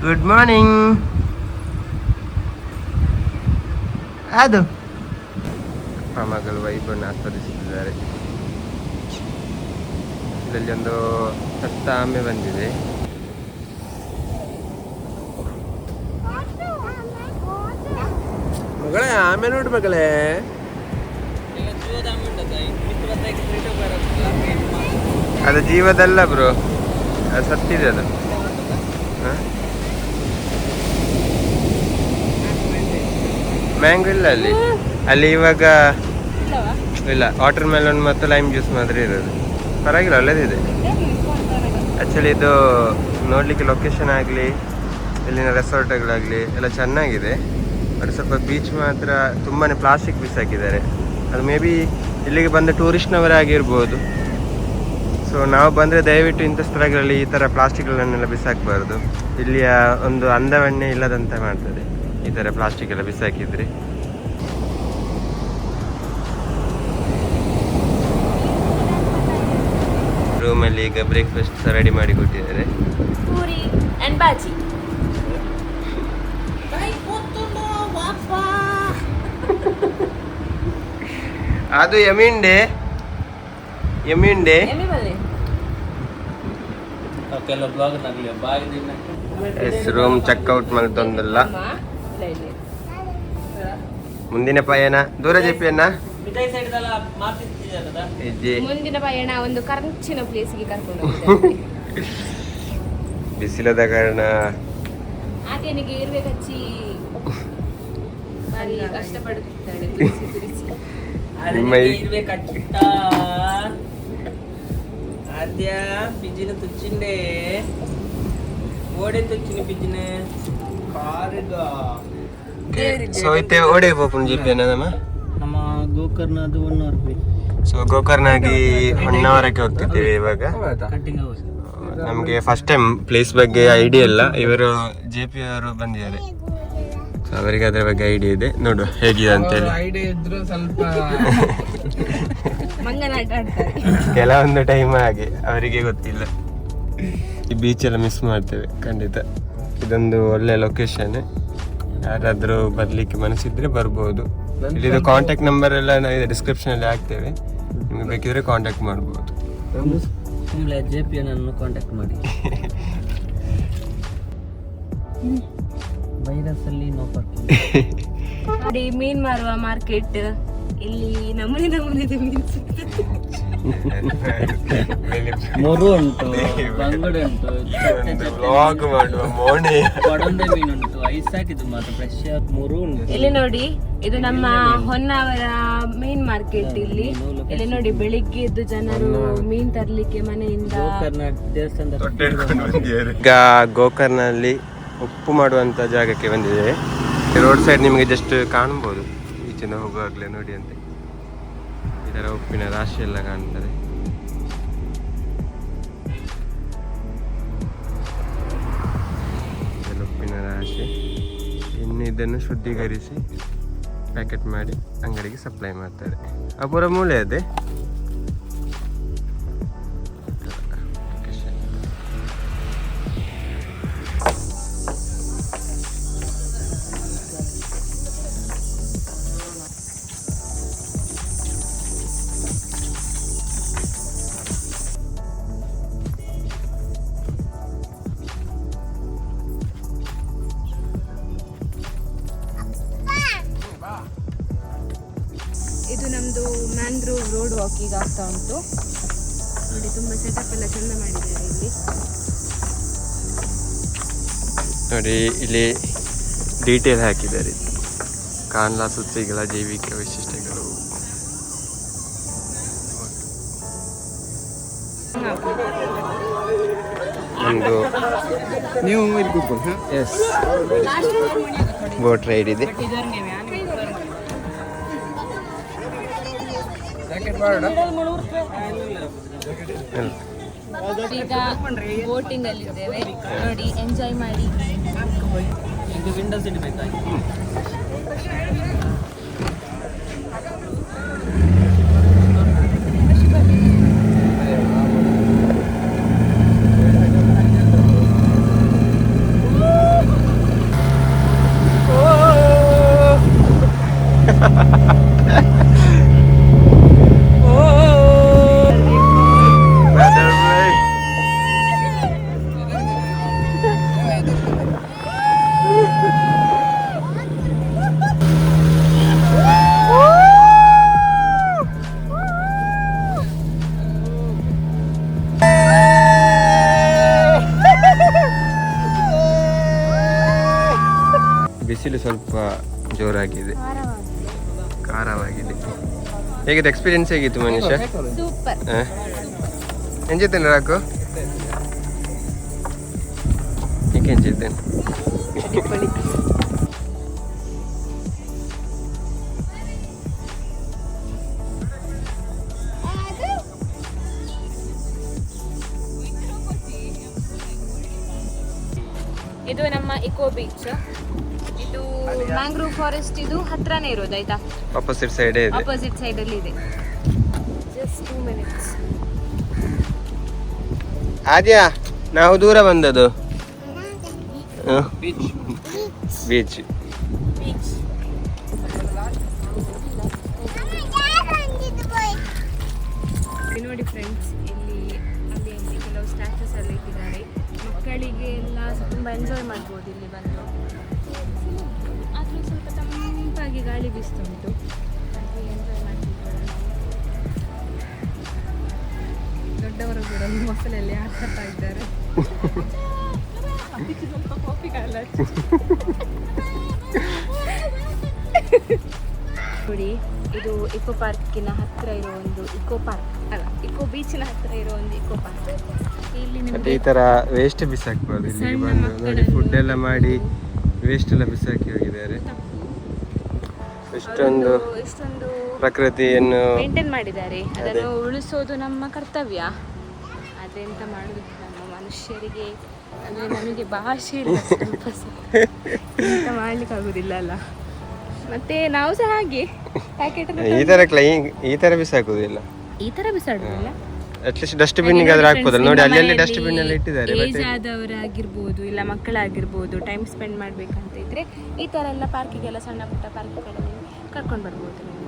Good morning. ಅದು ಅಪ್ಪ ಮಗಳು ವೈಭವನ್ನ ಆಸ್ವಾದಿಸುತ್ತಿದ್ದಾರೆ. ಇದರಲ್ಲಿ ಒಂದು ಸತ್ತ ಆಮೆ ಬಂದಿದೆ. ಮಗಳೇ ಆಮೆ ನೋಡಿ ಮಗಳೇ. ಅದು ಜೀವದಲ್ಲ ಬ್ರೋ, ಅದು ಸತ್ತಿದೆ. ಅದು ಮ್ಯಾಂಗೋ ಇಲ್ಲ ಅಲ್ಲಿ. ಅಲ್ಲಿ ಇವಾಗ ಇಲ್ಲ, ವಾಟರ್ ಮೆಲನ್ ಮತ್ತು ಲೈಮ್ ಜ್ಯೂಸ್ ಮಾತ್ರ ಇರೋದು. ಪರವಾಗಿಲ್ಲ, ಒಳ್ಳೇದಿದೆ ಆ್ಯಕ್ಚುಲಿ. ಇದು ನೋಡಲಿಕ್ಕೆ ಲೊಕೇಶನ್ ಆಗಲಿ, ಇಲ್ಲಿನ ರೆಸಾರ್ಟ್ಗಳಾಗಲಿ ಎಲ್ಲ ಚೆನ್ನಾಗಿದೆ. ಬಟ್ ಸ್ವಲ್ಪ ಬೀಚ್ ಮಾತ್ರ ತುಂಬಾ ಪ್ಲಾಸ್ಟಿಕ್ ಬಿಸಾಕಿದ್ದಾರೆ. ಅದು ಮೇ ಬಿ ಇಲ್ಲಿಗೆ ಬಂದ ಟೂರಿಸ್ಟ್ನವರೇ ಆಗಿರ್ಬೋದು. ಸೊ ನಾವು ಬಂದರೆ ದಯವಿಟ್ಟು ಇಂಥ ಸ್ಥಳಗಳಲ್ಲಿ ಈ ಥರ ಪ್ಲಾಸ್ಟಿಕ್ಗಳನ್ನೆಲ್ಲ ಬಿಸಾಕಬಾರ್ದು. ಇಲ್ಲಿಯ ಒಂದು ಅಂದವನ್ನೇ ಇಲ್ಲದಂತೆ ಮಾಡ್ತದೆ ಈ ಥರ ಪ್ಲಾಸ್ಟಿಕ್ ಎಲ್ಲ ಬಿಸಾಕಿದ್ರೆ. ರೂಮಲ್ಲಿ ಈಗ ಬ್ರೇಕ್ಫಾಸ್ಟ್ ರೆಡಿ ಮಾಡಿ ಕೊಟ್ಟಿದ್ದಾರೆ. ಪೂರಿ ಅಂಡ್ ಬಾಜಿ. ಅದು ಯಮೀಂಡೆ ರೂಮ್ ಚೆಕ್ಔಟ್ ಮಲ್ತೊಂದಲ್ಲ. ಮುಂದಿನ ಪಯಣ ದೂರ ಜೆಪಿಯನ್ನ ಮುಂದಿನ ಪಯಣ ಒಂದು ಕರ್ಚಿನ ಪ್ಲೇಸ್ಗೆ ಕರ್ಕೊಂಡು ಬಿಸಿಲದ ಕಾರಣ ಆತನಿಗೆ ಇರ್ಬೇಕಚ್ಚಿ ಬಾರಿ ಕಷ್ಟಪಡುತ್ತಿದ್ದಾಳೆ. ಆದ್ಯ ಪಿಜಿನ ತುಚ್ಚಿಂಡೆ ಓಡೆ ತುಚ್ಚಿನ ಪಿಜಿನ ಕಾರಿಗ ಸೋಯ್ತೆ ಓಡೆ ಪೋಪುನ್ ಜಿಪಿ ನಮ್ಮ ಗೋಕರ್ಣ ಅದು 1 hour ರೂಪಾಯಿ. ಸೊ ಗೋಕರ್ಣಾಗಿ ಹೊನ್ನಾವರಕ್ಕೆ ಹೋಗ್ತಿದ್ದೀವಿ ಇವಾಗ. ನಮಗೆ ಫಸ್ಟ್ ಟೈಮ್ ಪ್ಲೇಸ್ ಬಗ್ಗೆ ಐಡಿಯಾ ಇಲ್ಲ. ಇವರು JP ಅವರು ಬಂದಿದ್ದಾರೆ, ಸೊ ಅವರಿಗೆ ಅದರ ಬಗ್ಗೆ ಐಡಿಯಾ ಇದೆ. ನೋಡು ಹೇಗಿದೆ ಅಂತೇಳಿ. ಐಡಿಯಾ ಇದ್ರು ಸ್ವಲ್ಪ ಕೆಲವೊಂದು ಟೈಮ್ ಹಾಗೆ ಅವರಿಗೆ ಗೊತ್ತಿಲ್ಲ. ಈ ಬೀಚೆಲ್ಲ ಮಿಸ್ ಮಾಡ್ತೇವೆ ಖಂಡಿತ. ಇದೊಂದು ಒಳ್ಳೆ ಲೊಕೇಶನ್. ಯಾರಾದರೂ ಬರಲಿಕ್ಕೆ ಮನಸ್ಸಿದ್ರೆ ಬರ್ಬೋದು. ಇಲ್ಲಿದು ಕಾಂಟ್ಯಾಕ್ಟ್ ನಂಬರ್ ಎಲ್ಲ ನಾವು ಡಿಸ್ಕ್ರಿಪ್ಷನ್ ಅಲ್ಲಿ ಹಾಕ್ತೇವೆ, ನಿಮಗೆ ಬೇಕಿದ್ರೆ ಕಾಂಟ್ಯಾಕ್ಟ್ ಮಾಡ್ಬೋದು. JP ಅನ್ನು ಕಾಂಟ್ಯಾಕ್ಟ್ ಮಾಡಿ. Virus no parking. ಮೀನ್ ಮಾರುವ ಮಾರ್ಕೆಟ್ ಇಲ್ಲಿ ನಮೂನೆ ಮೀನು ಸಿಗ್ತದೆ. ಮೊರು ಉಂಟು, ಬಂಗುಡೆ ಉಂಟು, ಕೊಡಂಬೆ ಮೀನು ಉಂಟು, ಐಸ್ ಹಾಕಿದ್ದು ಮಾತ್ರ ಫ್ರೆಶ್ ಆಗಿ ಮೊರು ಉಂಟು. ಇಲ್ಲಿ ನೋಡಿ, ಇದು ನಮ್ಮ ಹೊನ್ನಾವರ ಮೀನ್ ಮಾರ್ಕೆಟ್. ಇಲ್ಲಿ ನೋಡಿ, ಬೆಳಿಗ್ಗೆ ಎದ್ದು ಜನರು ಮೀನ್ ತರ್ಲಿಕ್ಕೆ ಮನೆಯಿಂದ ಈಗ ಗೋಕರ್ಣಲ್ಲಿ ಉಪ್ಪು ಮಾಡುವಂತ ಜಾಗಕ್ಕೆ ಬಂದಿದೆ. ರೋಡ್ ಸೈಡ್ ನಿಮಗೆ ಜಸ್ಟ್ ಕಾಣಬಹುದು, ಈಚಿಂದ ಹೋಗುವಾಗಲೇ ನೋಡಿ ಅಂತೆ ಇದರ ಉಪ್ಪಿನ ರಾಶಿ ಎಲ್ಲ ಕಾಣ್ತದೆ. ಉಪ್ಪಿನ ರಾಶಿ. ಇನ್ನು ಇದನ್ನು ಶುದ್ಧೀಕರಿಸಿ ಪ್ಯಾಕೆಟ್ ಮಾಡಿ ಅಂಗಡಿಗೆ ಸಪ್ಲೈ ಮಾಡ್ತಾರೆ. ಅಪೂರ ಮೂಲೆ ಅದೇ. ಇದು ನಮ್ದು ಮ್ಯಾಂಗ್ರೋವ್ ರೋಡ್ ವಾಕಿಂಗ್ ಆಗ್ತಾ ಉಂಟು ನೋಡಿ. ತುಂಬಾ ಸೆಟಪ್ ಎಲ್ಲ ಚಂದ ಮಾಡಿದ್ದಾರೆ ಇಲ್ಲಿ ನೋಡಿ. ಇಲ್ಲಿ ಡೀಟೇಲ್ ಹಾಕಿದ್ದಾರೆ. ಕಾನ್ಲಾ ಸಸ್ಯಗಳ ಜೈವಿಕ ವೈಶಿಷ್ಟ್ಯಗಳು. ಒಂದು ನೀವು ಎಸ್ ಬೋಟ್ ರೈಡ್ ಇದೆ. ಈಗ ಬೋಟಿಂಗ್ ಅಲ್ಲಿ ಇದ್ದೇವೆ ನೋಡಿ, ಎಂಜಾಯ್ ಮಾಡಿ. ಇದು ವಿಂಡೋ ಸೀಟ್ ಬೇಕಾಗಿ ಬಿಸಿಲು ಸ್ವಲ್ಪ ಜೋರಾಗಿದೆ, ಖಾರವಾಗಿದೆ. ಹೇಗಿದೆ ಎಕ್ಸ್ಪೀರಿಯನ್ಸ್ ಹೇಗಿತ್ತು ಮನುಷ್ಯ? ಸೂಪರ್. ಎಂಜಿತ್ತೇನೆ ರಾಕು ಏಕೆ ಎಂಜಿತ್ತೇನೆ? ಇದು ನಮ್ಮ ಇಕೋ ಬೀಚ್. ಇದು ಮ್ಯಾಂಗ್ರೋವ್ ಫಾರೆಸ್ಟ್ ಇದು ಹತ್ರನೇ ಇರೋದು ಆಯ್ತಾ, ಆಪೋಸಿಟ್ ಸೈಡೇ ಇದೆ. ಆಪೋಸಿಟ್ ಸೈಡ್ ಅಲ್ಲಿ ಇದೆ. Just 2 minutes. ಆದ್ಯಾ ನಾವು ದೂರ ಬಂದದ್ದು ಬೀಚ್ ಬೀಚ್. ಬೀಚ್ ನೋಡಿ ಫ್ರೆಂಡ್ಸ್, ಇಲ್ಲಿ ಅಲ್ಲಿ ಕೆಲವು ಸ್ಟ್ಯಾಚುಸ್ ಎಲ್ಲ ಇಟ್ಟಿದ್ದಾರೆ. ಮಕ್ಕಳಿಗೆ ಎಲ್ಲ ತುಂಬ ಎಂಜಾಯ್ ಮಾಡ್ಬೋದು ಇಲ್ಲಿ ಬಂದು. ಆದರೂ ಸ್ವಲ್ಪ ತಂಪಾಗಿ ಗಾಳಿ ಬೀಸ್ತುಂಟು, ಎಂಜಾಯ್ ಮಾಡ್ತಿದ್ದಾರೆ. ದೊಡ್ಡವರು ಕೂಡ ಮೊಸಲಲ್ಲಿ ಆಡ್ತಾ ಇದ್ದಾರೆ. ನೋಡಿ, ಇದು ಇಕೋ ಪಾರ್ಕಿನ ಹತ್ರ ಇರೋ ಒಂದು ಇಕೋ ಪಾರ್ಕ್ ಅಲ್ಲ, ಇಕೋ ಬೀಚಿನ ಹತ್ರ ಇರೋ ಒಂದು ಇಕೋ ಪಾರ್ಕ್. ಇಲ್ಲಿ ಮತ್ತೆ ನಿಮಗೆ ಈ ತರ ವೇಸ್ಟ್ ಬಿಸಾಕ್ಬೋದು. ಇಲ್ಲಿ ಬಂದು ನೋಡಿ, ಫುಡ್ ಎಲ್ಲ ಮಾಡಿ ವೇಸ್ಟ್ ಎಲ್ಲ ಬಿಸಾಕಿ ಹೋಗಿದ್ದಾರೆ. ಇಷ್ಟೊಂದು ಇಷ್ಟೊಂದು ಪ್ರಕೃತಿಯನ್ನು ಮೇಂಟೈನ್ ಮಾಡಿದ್ದಾರೆ. ಅದನ್ನು ಉಳಿಸೋದು ನಮ್ಮ ಕರ್ತವ್ಯ. ಆದರೆ ಎಂತ ಮಾಡೋದು, ನಮ್ಮ ಮನುಷ್ಯರಿಗೆ ಅಂದರೆ ನಮಗೆ ಭಾಷೆ ಇಲ್ಲ, ಸ್ವಲ್ಪ ಎಂತ ಮಾಡ್ಲಿಕ್ಕೆ ಆಗುದಿಲ್ಲ ಅಲ್ಲ. ಮತ್ತೆ ನಾವು ಸಹ ಹಾಗೆ ಪ್ಯಾಕೆಟ್ ಈ ತರ ಬಿಸಾಕುದಿಲ್ಲ, ಈ ತರ ಬಿಸಾಡುದಿಲ್ಲ. ಅಟ್ಲೀಸ್ಟ್ ಡಸ್ಟ್ಬಿನ್ ಆದ್ರೂ ಹಾಕ್ಬೋದಲ್ಲ. ನೋಡಿ ಅಲ್ಲಿ ಡಸ್ಟ್ಬಿನ್ ಎಲ್ಲ ಇಟ್ಟಿದ್ದಾರೆ. ಏಜ್ ಆದವರಾಗಿರ್ಬೋದು ಇಲ್ಲ ಮಕ್ಕಳಾಗಿರ್ಬೋದು, ಟೈಮ್ ಸ್ಪೆಂಡ್ ಮಾಡ್ಬೇಕಂತ ಇದ್ರೆ ಈ ತರ ಎಲ್ಲ ಪಾರ್ಕಿಗೆಲ್ಲ, ಸಣ್ಣ ಪುಟ್ಟ ಪಾರ್ಕ್ಗಳಲ್ಲಿ ಕರ್ಕೊಂಡು ಬರ್ಬೋದು ನೀವು.